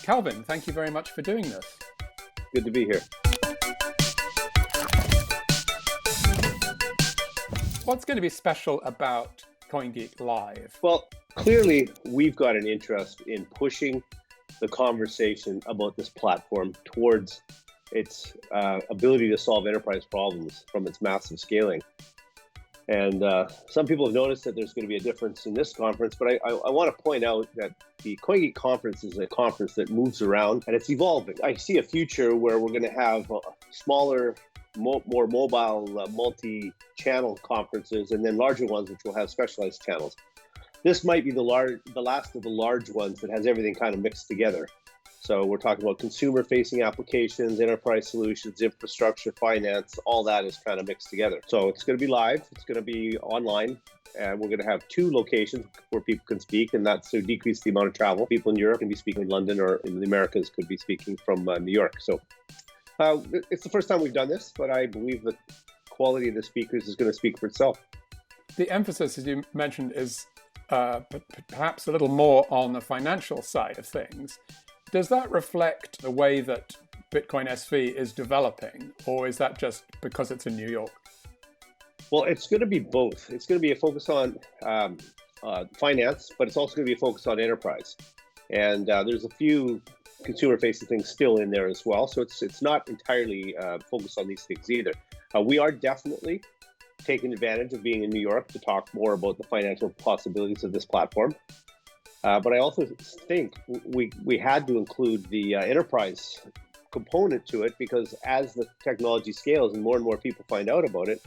Calvin, thank you very much for doing this. Good to be here. What's going to be special about CoinGeek Live? Well, clearly, we've got an interest in pushing the conversation about this platform towards its ability to solve enterprise problems from its massive scaling. And some people have noticed that there's going to be a difference in this conference, but I want to point out that the CoinGeek Conference is a conference that moves around and it's evolving. I see a future where we're going to have smaller, more mobile, multi-channel conferences, and then larger ones which will have specialized channels. This might be the last of the large ones that has everything kind of mixed together. So we're talking about consumer-facing applications, enterprise solutions, infrastructure, finance, all that is kind of mixed together. So it's going to be live, it's going to be online, and we're going to have 2 locations where people can speak, and that's to decrease the amount of travel. People in Europe can be speaking in London, or in the Americas could be speaking from New York. So it's the first time we've done this, but I believe the quality of the speakers is going to speak for itself. The emphasis, as you mentioned, is perhaps a little more on the financial side of things. Does that reflect the way that Bitcoin SV is developing, or is that just because it's in New York? Well, it's going to be both. It's going to be a focus on finance, but it's also going to be a focus on enterprise. And there's a few consumer-facing things still in there as well. So it's not entirely focused on these things either. We are definitely taking advantage of being in New York to talk more about the financial possibilities of this platform. But I also think we had to include the enterprise component to it, because as the technology scales and more people find out about it,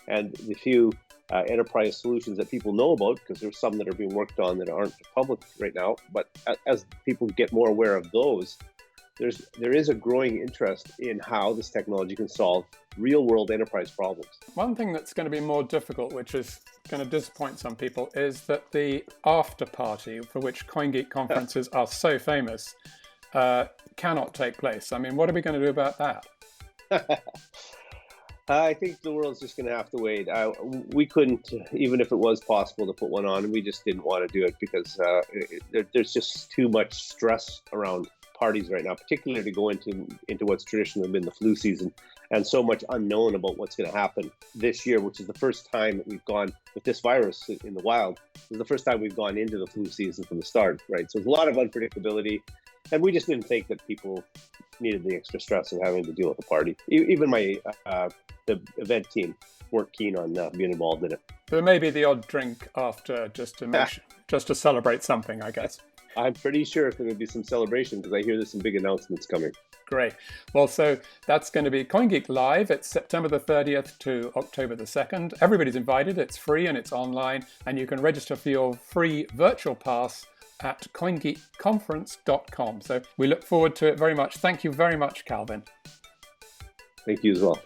and the few enterprise solutions that people know about, because there's some that are being worked on that aren't public right now, but as people get more aware of those, there is a growing interest in how this technology can solve real-world enterprise problems. One thing that's going to be more difficult, which is going to disappoint some people, is that the after party, for which CoinGeek conferences are so famous, cannot take place. I mean, what are we going to do about that? I think the world's just going to have to wait. We couldn't, even if it was possible to put one on, and we just didn't want to do it because there's just too much stress around parties right now, particularly to go into what's traditionally been the flu season, and so much unknown about what's going to happen this year, which is the first time that we've gone with this virus in the wild. This is the first time we've gone into the flu season from the start, right? So there's a lot of unpredictability, and we just didn't think that people needed the extra stress of having to deal with a party. Even the event team weren't keen on being involved in it. There may be the odd drink after, just to celebrate something, I guess. I'm pretty sure there will be some celebration, because I hear there's some big announcements coming. Great. Well, so that's going to be CoinGeek Live. It's September the 30th to October the 2nd. Everybody's invited. It's free and it's online. And you can register for your free virtual pass at CoinGeekConference.com. So we look forward to it very much. Thank you very much, Calvin. Thank you as well.